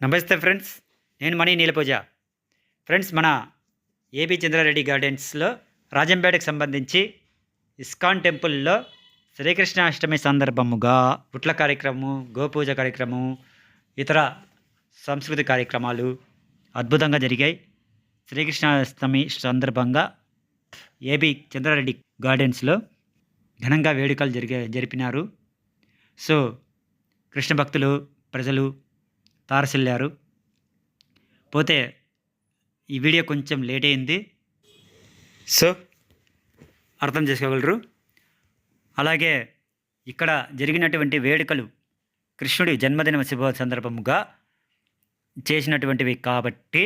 నమస్తే ఫ్రెండ్స్, నేను మణి నీలపూజ. ఫ్రెండ్స్, మన ఏబి చంద్రారెడ్డి గార్డెన్స్లో రాజంపేటకు సంబంధించి ఇస్కాన్ టెంపుల్లో శ్రీకృష్ణాష్టమి సందర్భముగా పుట్ల కార్యక్రమం, గోపూజ కార్యక్రమం, ఇతర సంస్కృతి కార్యక్రమాలు అద్భుతంగా జరిగాయి. శ్రీకృష్ణాష్టమి సందర్భంగా ఏబి చంద్రారెడ్డి గార్డెన్స్లో ఘనంగా వేడుకలు జరిపినారు. సో కృష్ణ భక్తులు, ప్రజలు తారసిల్లారు. పోతే ఈ వీడియో కొంచెం లేట్ అయింది, సో అర్థం చేసుకోగలరు. అలాగే ఇక్కడ జరిగినటువంటి వేడుకలు కృష్ణుడి జన్మదిన శుభ సందర్భముగా చేసినటువంటివి కాబట్టి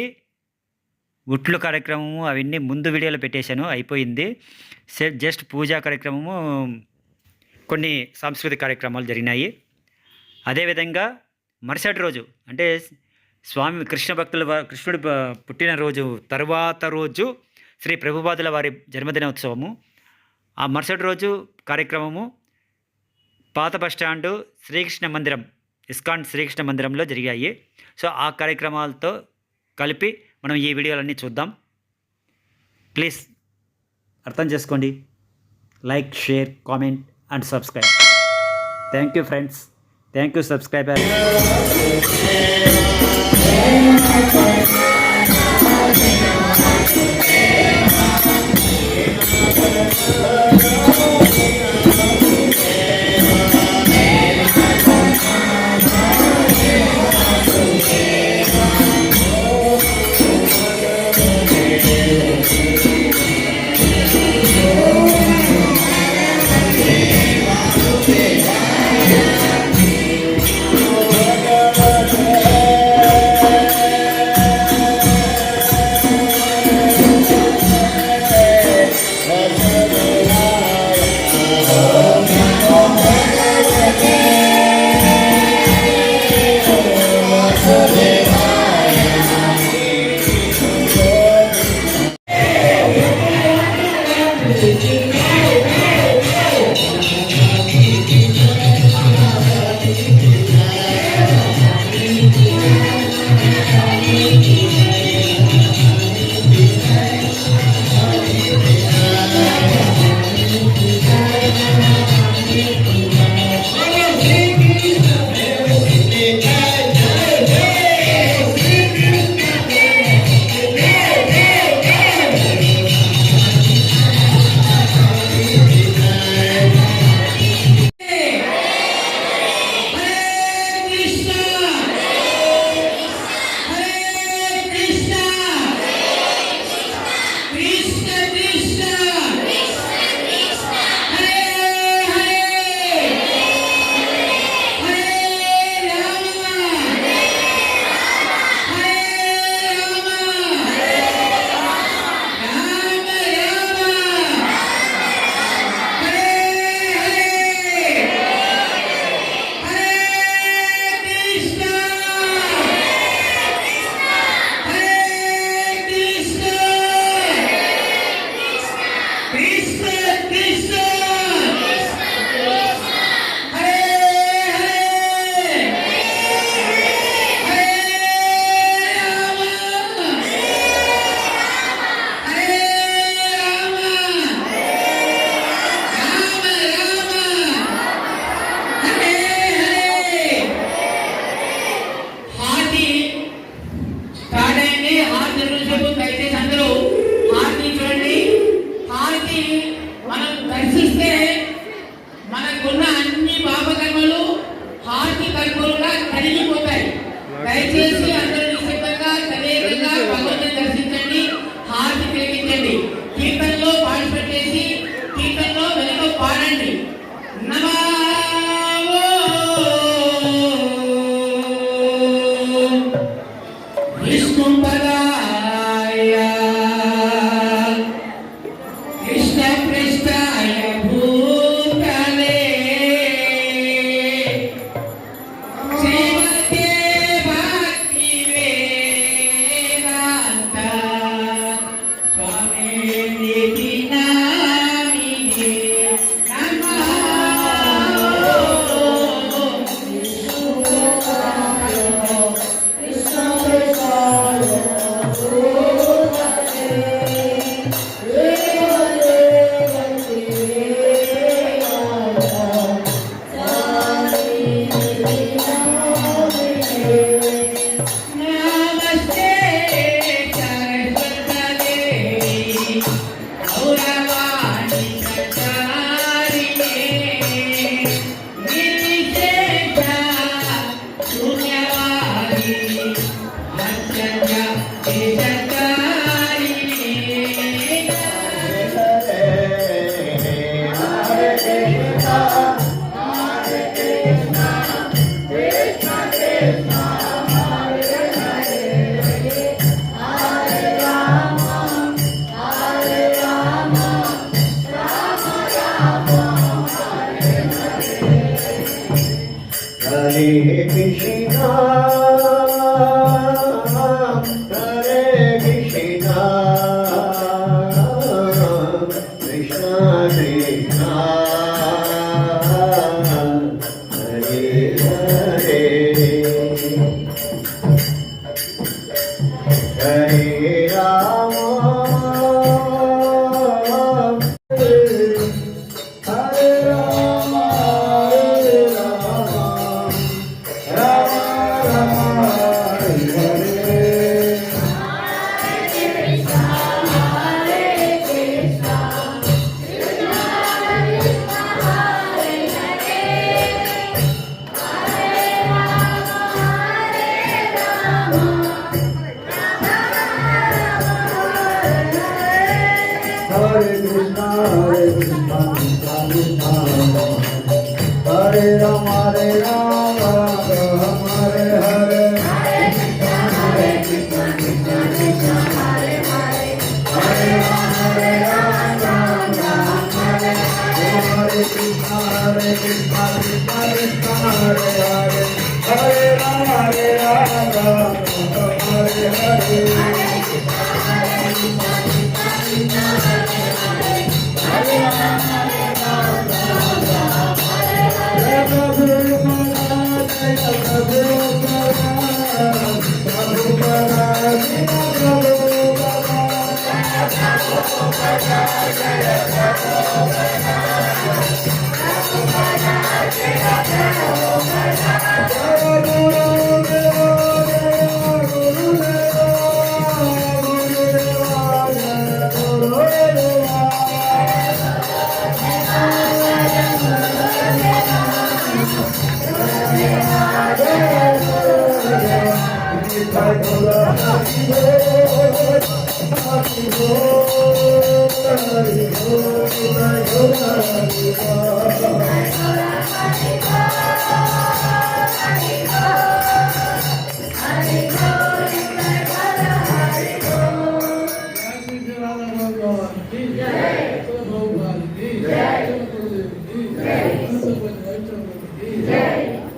ఉట్లు కార్యక్రమము అవన్నీ ముందు వీడియోలో పెట్టేశాను, అయిపోయింది. జస్ట్ పూజా కార్యక్రమము, కొన్ని సాంస్కృతిక కార్యక్రమాలు జరిగినాయి. అదేవిధంగా మరుసటి రోజు అంటే స్వామి కృష్ణుడి పుట్టినరోజు తర్వాత రోజు శ్రీ ప్రభుపాదుల వారి జన్మదినోత్సవము. ఆ మరుసటి రోజు కార్యక్రమము పాత బస్టాండు శ్రీకృష్ణ మందిరం, ఇస్కాన్ శ్రీకృష్ణ మందిరంలో జరిగాయి. సో ఆ కార్యక్రమాలతో కలిపి మనం ఈ వీడియోలన్నీ చూద్దాం. ప్లీజ్ అర్థం చేసుకోండి. Like, share, comment and subscribe. Thank you friends. Thank you, subscriber.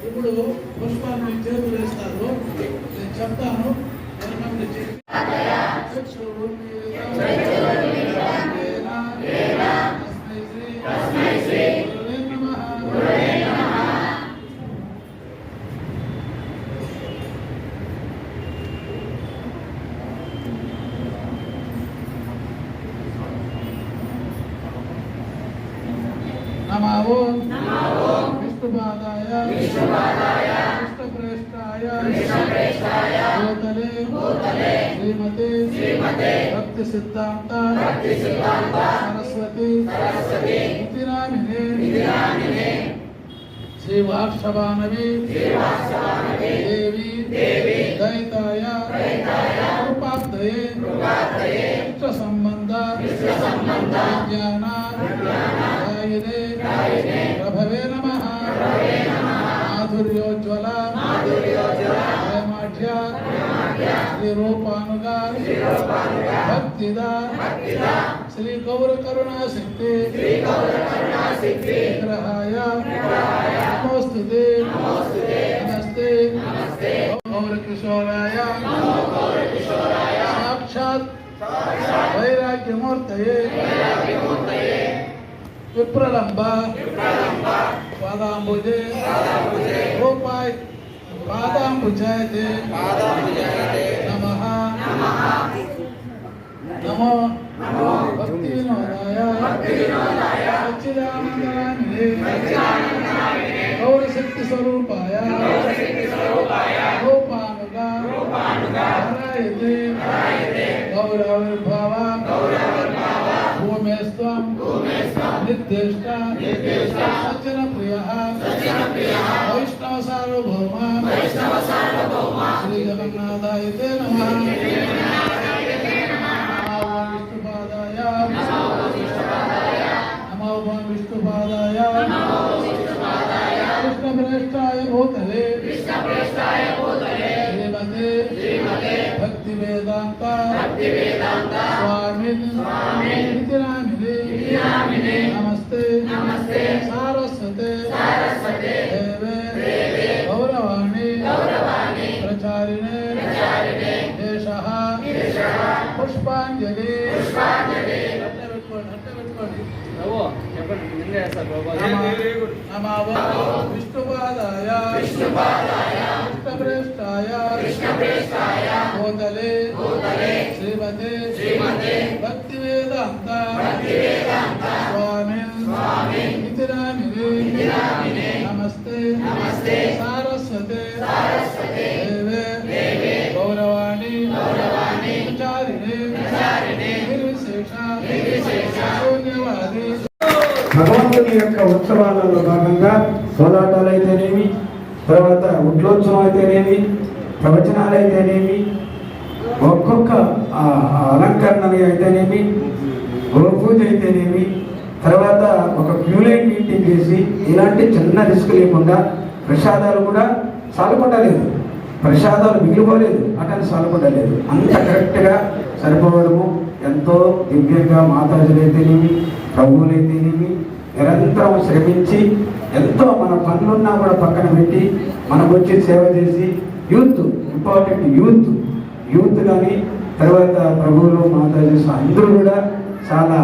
ఇప్పుడు పుష్పాన్ని చేతులు వేస్తారు. నేను చెప్తాను. नमो विष्णुपादाय कृष्णप्रेष्ठाय भूतले श्रीमते भक्ति सिद्धांत सरस्वती इतिनामिने श्री वार्षवानवी देवी दयिताय कृपाब्धये संबंध विज्ञान प्रभवे नमः माधुर्योज्वल श्रीरूपानुगा भक्तिदा श्री गौर करुणा शक्ति विग्रहाय नमोस्तुते नमस्ते गौर किशोराय साक्षात् वैराग्यमूर्तये विप्रलंब पादांबुजे रूपाय पादांबुजायते नमः नमो भक्तिविनोदाय सच्चिदानंदनामिने गौरशक्ति स्वरूपाय रूपानुगा हरायते गौरविर्भाव भूमेस्त्वं निर्दिष्ट सज्जन प्रियः वैष्णव सार्वभौम श्री जगन्नाथाय ते नमः नमो विष्णुपादाय कृष्णप्रेष्ठाय भूतले వేదాంత స్వామిన్ ఇతి నామినే నమస్తే సారస్వతే దేవే గౌరవాణి ప్రచారిణే దేశః పుష్పాంజలి నమో విష్ణుపాదాయ కృష్ణప్రేష్టాయ భూతలే శ్రీమతే భక్తి వేదాంత స్వామిన్ ఇతి నామినే నమస్తే సారస్వతే దేవే గౌరవాణి ప్రచారిణే నిర్విశేష శూన్యవాది. భగవంతుని యొక్క ఉత్సవాలలో భాగంగా కోలాటాలు అయితేనేమి, తర్వాత ఉట్లోత్సవం అయితేనేమి, ప్రవచనాలు అయితేనేమి, ఒక్కొక్క అలంకరణలు అయితేనేమి, గోపూజ అయితేనేమి, తర్వాత ఒక క్యూలైన్ మీటింగ్ చేసి ఇలాంటి చిన్న రిస్క్ లేకుండా ప్రసాదాలు కూడా సాలపడలేదు, ప్రసాదాలు మిగిలిపోలేదు, అటని సాలపడలేదు. అంత కరెక్ట్గా సరిపోవడము ఎంతో దివ్యంగా మాతాజులు అయితేనేమి, ప్రభువులు అయితేనేమి నిరంతరం శ్రమించి ఎంతో మన పనులున్నా కూడా పక్కన పెట్టి మనకు వచ్చి సేవ చేసి యూత్ ఇంపార్టెంట్ యూత్ కానీ తర్వాత ప్రభువులు మాతాజీ అందరూ కూడా చాలా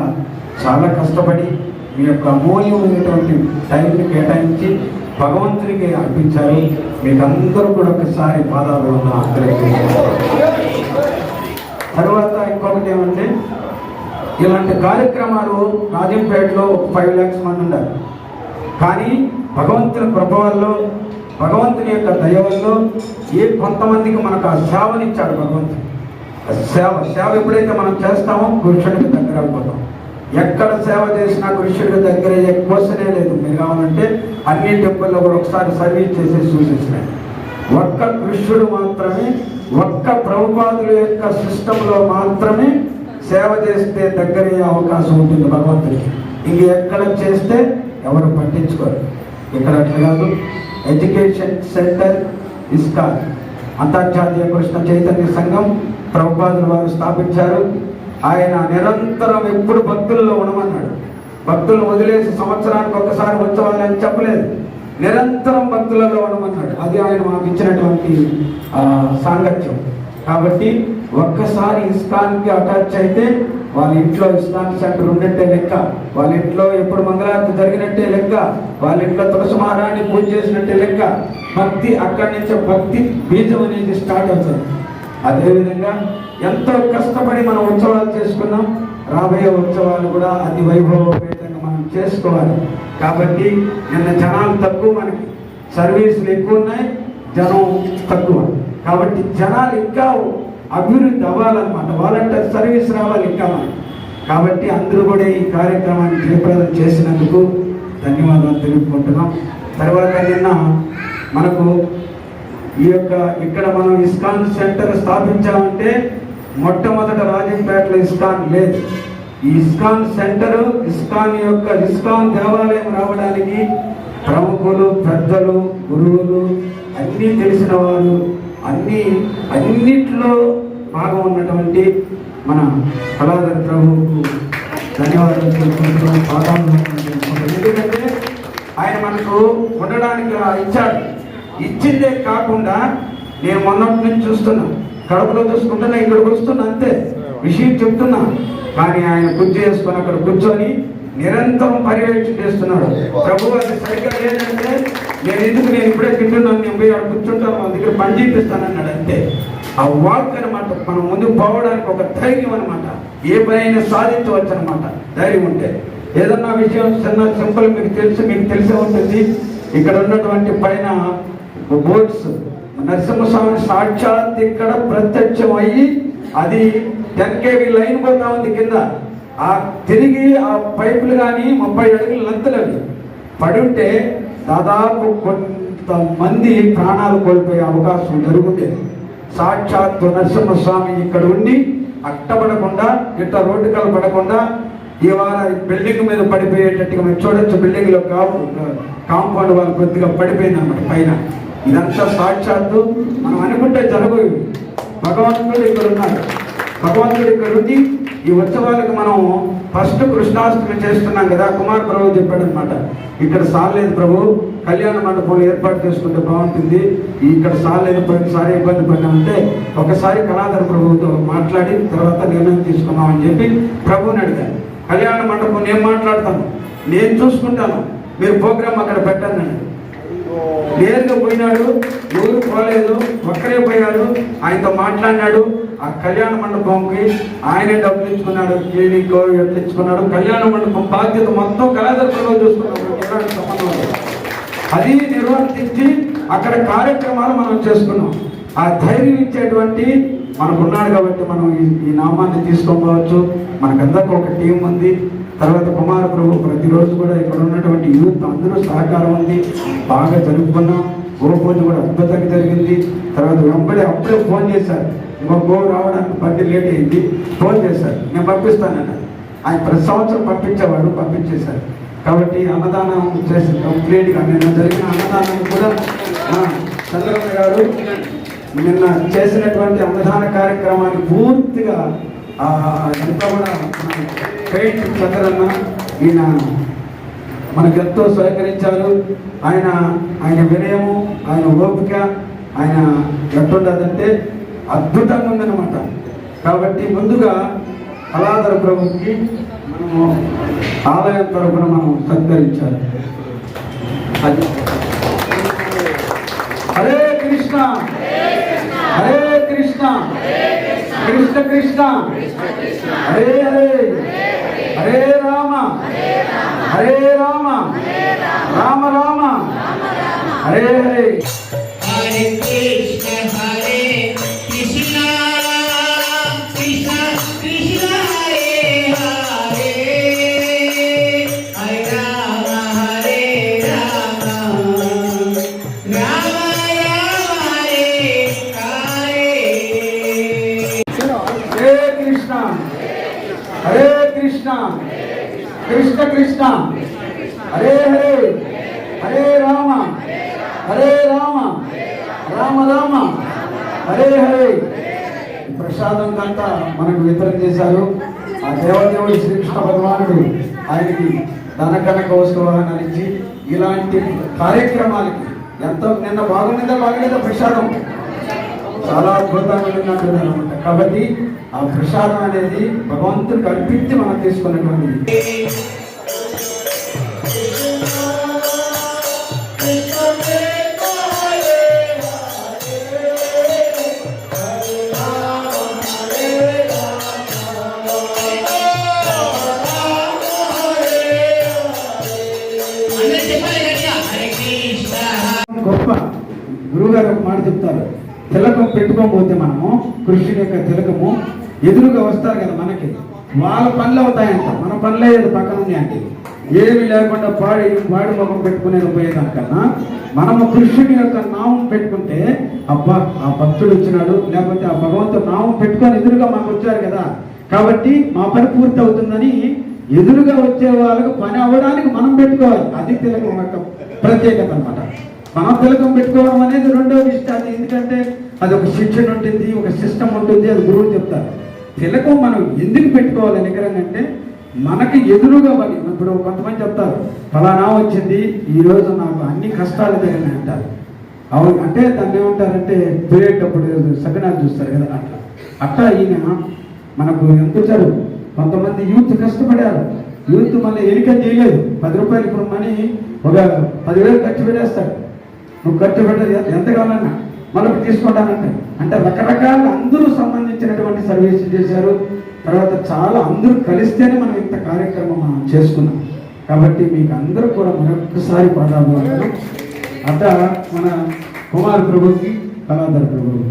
చాలా కష్టపడి మీ యొక్క అమూల్యమైనటువంటి టైంని కేటాయించి భగవంతునికి అర్పించారు. మీకు అందరూ కూడా ఒకసారి పాదాలు తర్వాత ఇంకొకటి ఏమంటే ఇలాంటి కార్యక్రమాలు రాజంపేటలో 5 lakhs మంది ఉన్నారు. కానీ భగవంతుని కృప వల్ల భగవంతుని యొక్క దయ వల్ల కొంతమందికి మనకు ఆ సేవనిచ్చాడు భగవంతుడు. సేవ ఎప్పుడైతే మనం చేస్తామో కృష్ణుడికి దగ్గర అయిపోతాం. ఎక్కడ సేవ చేసినా కృష్ణుడికి దగ్గర అయ్యే క్వశ్చనే లేదు. మీరు కావాలంటే అన్ని టెంపుల్లో కూడా ఒకసారి సర్వీస్ చేసి సూచించినాయి. ఒక్క కృష్ణుడు మాత్రమే, ఒక్క ప్రభుపాదుల యొక్క సిస్టంలో మాత్రమే సేవ చేస్తే దగ్గరయ్యే అవకాశం ఉంటుంది భగవంతుడికి. ఇంక ఎక్కడ చేస్తే ఎవరు పట్టించుకోరు. ఇక్కడ అట్లా కాదు. ఎడ్యుకేషన్ సెంటర్ ఇస్కాన్ అంతర్జాతీయ కృష్ణ చైతన్య సంఘం ప్రభుపాదులు వారు స్థాపించారు. ఆయన నిరంతరం ఎప్పుడు భక్తుల్లో ఉండమన్నాడు. భక్తులను వదిలేసి సంవత్సరానికి ఒకసారి వచ్చేవాళ్ళని చెప్పలేదు, నిరంతరం భక్తులలో ఉండమన్నాడు. అది ఆయన మాకు ఇచ్చినటువంటి సాంగత్యం. కాబట్టి ఒక్కసారి ఇస్కాన్కి అటాచ్ అయితే వాళ్ళ ఇంట్లో ఇస్కాన్ సెంటర్ ఉన్నట్టే లెక్క, వాళ్ళ ఇంట్లో ఎప్పుడు మంగళారతి జరిగినట్టే లెక్క, వాళ్ళ ఇంట్లో తులసి మహారాణి పూజ చేసినట్టే లెక్క. భక్తి అక్కడి నుంచి భక్తి బీజం అనేది స్టార్ట్ అవుతుంది. అదేవిధంగా ఎంతో కష్టపడి మనం ఉత్సవాలు చేసుకున్నాం. రాబోయే ఉత్సవాలు కూడా అతి వైభవపేతంగా మనం చేసుకోవాలి. కాబట్టి నిన్న జనాలు తక్కువ, మనకి సర్వీసులు ఎక్కువ ఉన్నాయి, జనం తక్కువ. కాబట్టి జనాలు ఇంకా అభివృద్ధి అవ్వాలన్నమాట. వాలంటీర్ సర్వీస్ రావాలి ఇంకా మనకి. కాబట్టి అందరూ కూడా ఈ కార్యక్రమాన్ని జయప్రదం చేసినందుకు ధన్యవాదాలు తెలుపుకుంటున్నాం. తర్వాత నిన్న మనకు ఈ యొక్క ఇక్కడ మనం ఇస్కాన్ సెంటర్ స్థాపించామంటే మొట్టమొదట రాజంపేటలో ఇస్కాన్ లేదు. ఈ ఇస్కాన్ సెంటర్ ఇస్కాన్ దేవాలయం రావడానికి ప్రముఖులు, పెద్దలు, గురువులు, అన్నీ తెలిసిన వారు, అన్నిట్లో భాగం ఉన్నటువంటి మన కళాధర ప్రభువుకు ధన్యవాదాలు తెలుపుకుంటున్నాం. ఎందుకంటే ఆయన మనకు ఉండడానికి ఇచ్చాడు. ఇచ్చిందే కాకుండా నేను మొన్నటి నుంచి చూస్తున్నా, కడపలో చూసుకుంటున్నా, ఇక్కడికి వస్తున్నా, అంతే విషయం చెప్తున్నా. కానీ ఆయన కుర్చీ చేసుకొని అక్కడ కూర్చొని నిరంతరం పర్యవేక్షణ చేస్తున్నాడు. ప్రభు అది సరిగ్గా లేదంటే నేను ఇప్పుడే తింటున్నాను, నేను పోయి అక్కడ కూర్చుంటాను, వాళ్ళ దగ్గర పని చేపిస్తానన్నాడు. అంతే ఆ వాక్ అనమాట. మనం ముందుకు పోవడానికి ఒక ధైర్యం అనమాట. ఏ పనైనా సాధించవచ్చు అనమాట ధైర్యం ఉంటే. ఏదన్నా విషయం చిన్న సింపుల్ మీకు తెలిసే ఉంటుంది. ఇక్కడ ఉన్నటువంటి పైన బోట్స్ నరసింహస్వామి సాక్షాత్ ఇక్కడ ప్రత్యక్షం అయ్యి అది 10 kV లైన్ పోతా ఉంది కింద. ఆ తిరిగి ఆ పైపులు కానీ 30 అడుగుల లెంతలు అవి పడుంటే దాదాపు కొంతమంది ప్రాణాలు కోల్పోయే అవకాశం జరుగుతుంది. సాక్షాత్ నరసింహస్వామి ఇక్కడ ఉండి అట్టబడకుండా, ఇట్లా రోడ్డు కల పడకుండా ఇవాళ బిల్డింగ్ మీద పడిపోయేటట్టుగా మీరు చూడొచ్చు. బిల్డింగ్ లో కాంపౌండ్ వాళ్ళు కొద్దిగా పడిపోయింది అన్నమాట పైన. ఇదంతా సాక్షాత్తు మనం అనుకుంటే జరగవు. భగవంతుడు ఇక్కడ ఉన్నాడు. భగవంతుడు ఇక్కడ ఉంది. ఈ ఉత్సవాలకు మనం ఫస్ట్ కృష్ణాష్టమి చేస్తున్నాం కదా. కుమార్ ప్రభు చెప్పాడు అనమాట, ఇక్కడ సాలేదు ప్రభు, కళ్యాణ మండపంలో ఏర్పాటు చేసుకుంటే బాగుంటుంది, ఇక్కడ సాలేదు, పోయినసారి ఇబ్బంది పడినామంటే ఒకసారి కళాధర ప్రభుతో మాట్లాడి తర్వాత నిర్ణయం తీసుకున్నామని చెప్పి ప్రభుని అడిగాను. కళ్యాణ మండపం నేను మాట్లాడతాను, నేను చూసుకుంటాను, మీరు ప్రోగ్రాం అక్కడ పెట్టండి. నేరుగా పోయినాడు, ఎవరు పోలేదు, ఒక్కరే పోయాడు, ఆయనతో మాట్లాడినాడు. ఆ కళ్యాణ మండపంకి ఆయనే డబ్బులు ఇచ్చుకున్నాడు, క్లినిక్ ఎట్లా ఇచ్చుకున్నాడు. కళ్యాణ మండపం బాధ్యత మొత్తం కళాదర్శనలో చూసుకున్నాడు, ఎలాంటి సంబంధం లేదు. అది నిర్వర్తించి అక్కడ కార్యక్రమాలు మనం చేసుకున్నాం. ఆ ధైర్యం ఇచ్చేటువంటి మనకున్నాడు కాబట్టి మనం ఈ నామాన్ని తీసుకోవచ్చు. మనకందరికి ఒక టీం ఉంది. తర్వాత కుమార ప్రభు ప్రతిరోజు కూడా ఇక్కడ ఉన్నటువంటి యూత్ అందరూ సహకారం ఉంది, బాగా జరుపుకున్నాం. గోపూజ కూడా అద్భుతంగా జరిగింది. తర్వాత వెంబడి అప్పుడే ఫోన్ చేశారు, ఇంకో గోవు రావడానికి బండి లేట్ అయింది, ఫోన్ చేశారు, నేను పంపిస్తానన్న. ఆయన ప్రతి సంవత్సరం పంపించేవాడు, పంపించేశారు. కాబట్టి అన్నదానం చేసి కంప్లీట్గా నిన్న జరిగిన అన్నదానాన్ని కూడా చంద్రన్న గారు నిన్న చేసినటువంటి అన్నదాన కార్యక్రమాన్ని పూర్తిగా ఎంత కూడా పెయింట్ చంద్రన్న ఈయన మనకెంతో సహకరించారు. ఆయన వినయము, ఆయన ఓపిక, ఆయన ఎట్లుండదంటే అద్భుతంగా ఉందన్నమాట. కాబట్టి ముందుగా కళాధర ప్రభుకి మనము ఆలయం తరఫున మనం సత్కరించాలి. అది హరే కృష్ణ హరే కృష్ణ కృష్ణ కృష్ణ హరే హరే హరే రామ హరే రామ రామ రామ హరే హరే. హరే కృష్ణ హరే కృష్ణ కృష్ణ కృష్ణ హరే హరే హరే రామ హరే రామ రామ రామ హరే హరే. హరే కృష్ణ హరే కృష్ణ కృష్ణ కృష్ణ హరే హరే హరే రామ హరే రామ రామ రామ హరే హరే. ప్రసాదం కంతా మనకు వితరణ చేశారు. ఆ దేవదేవుడు శ్రీకృష్ణ భగవానుడు ఆయనకి ధనకన కౌశవాహనాలు ఇచ్చి ఇలాంటి కార్యక్రమాలకి ఎంతో నిన్న బాగుందా బాగలేదా ప్రసాదం చాలా అద్భుతంగా ఉన్నట్టుంది అనమాట. కాబట్టి ఆ ప్రసాదం అనేది భగవంతుడికి అర్పించి మనం తీసుకున్నటువంటిది. గొప్ప గురువుగారు ఒక మాట చెప్తారు, తిలకం పెట్టుకోకపోతే మనము కృష్ణుని యొక్క తిలకము ఎదురుగా వస్తారు కదా మనకి, వాళ్ళ పనులు అవుతాయంట, మన పనులు అయ్యేది పక్కన ఉన్నాయండి. ఏమి లేకుండా వాడి ముఖం పెట్టుకునేది పోయేదానికన్నా మనము కృష్ణుని యొక్క నామం పెట్టుకుంటే అబ్బా ఆ భక్తుడు వచ్చినాడు, లేకపోతే ఆ భగవంతుడు నామం పెట్టుకొని ఎదురుగా మాకు వచ్చారు కదా, కాబట్టి మా పని పూర్తి అవుతుందని ఎదురుగా వచ్చే వాళ్ళకు పని అవ్వడానికి మనం పెట్టుకోవాలి. అది తిలకం యొక్క ప్రత్యేకత అనమాట. మనం తిలకం పెట్టుకోవడం అనేది రెండవ విషయం. ఎందుకంటే అది ఒక శిక్షణ ఉంటుంది, ఒక సిస్టమ్ ఉంటుంది, అది గురువులు చెప్తారు. తిలకం మనం ఎందుకు పెట్టుకోవాలి నికరంగా మనకి ఎదురుగా పని. ఇప్పుడు కొంతమంది చెప్తారు ఫలానా వచ్చింది ఈరోజు నాకు అన్ని కష్టాలు జరిగినాయి అంటారు. అవును అంటే దాన్ని ఏమంటారంటే పోయేటప్పుడు సగనాలు చూస్తారు కదా, అట్లా ఈయన మనకు ఎంత వచ్చారు. కొంతమంది యూత్ కష్టపడారు, యూత్ మళ్ళీ ఎన్నిక చేయలేదు. 10 రూపాయలు ఇప్పుడు మనీ ఒక 10,000 ఖర్చు పెట్టేస్తాడు. నువ్వు ఖర్చు పెట్టేది ఎంత కావాలన్నా మళ్ళీ తీసుకుంటానంటే అంటే రకరకాల అందరూ సంబంధించినటువంటి సర్వీసులు చేశారు. తర్వాత చాలా అందరూ కలిస్తేనే మనం ఇంత కార్యక్రమం మనం చేసుకున్నాం. కాబట్టి మీకు అందరూ కూడా మరొకసారి పాదాభివందనం. అట్లా మన కుమార్ ప్రభుకి కళాధర ప్రభుకి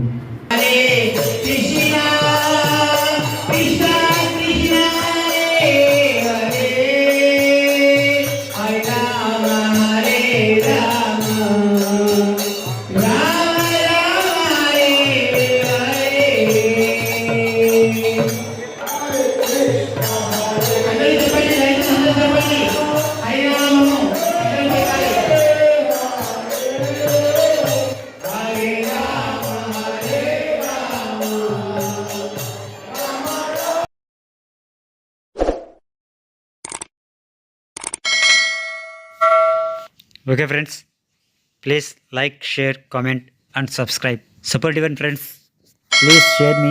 okay friends, please like, share, comment and subscribe. Support even friends. Please share me.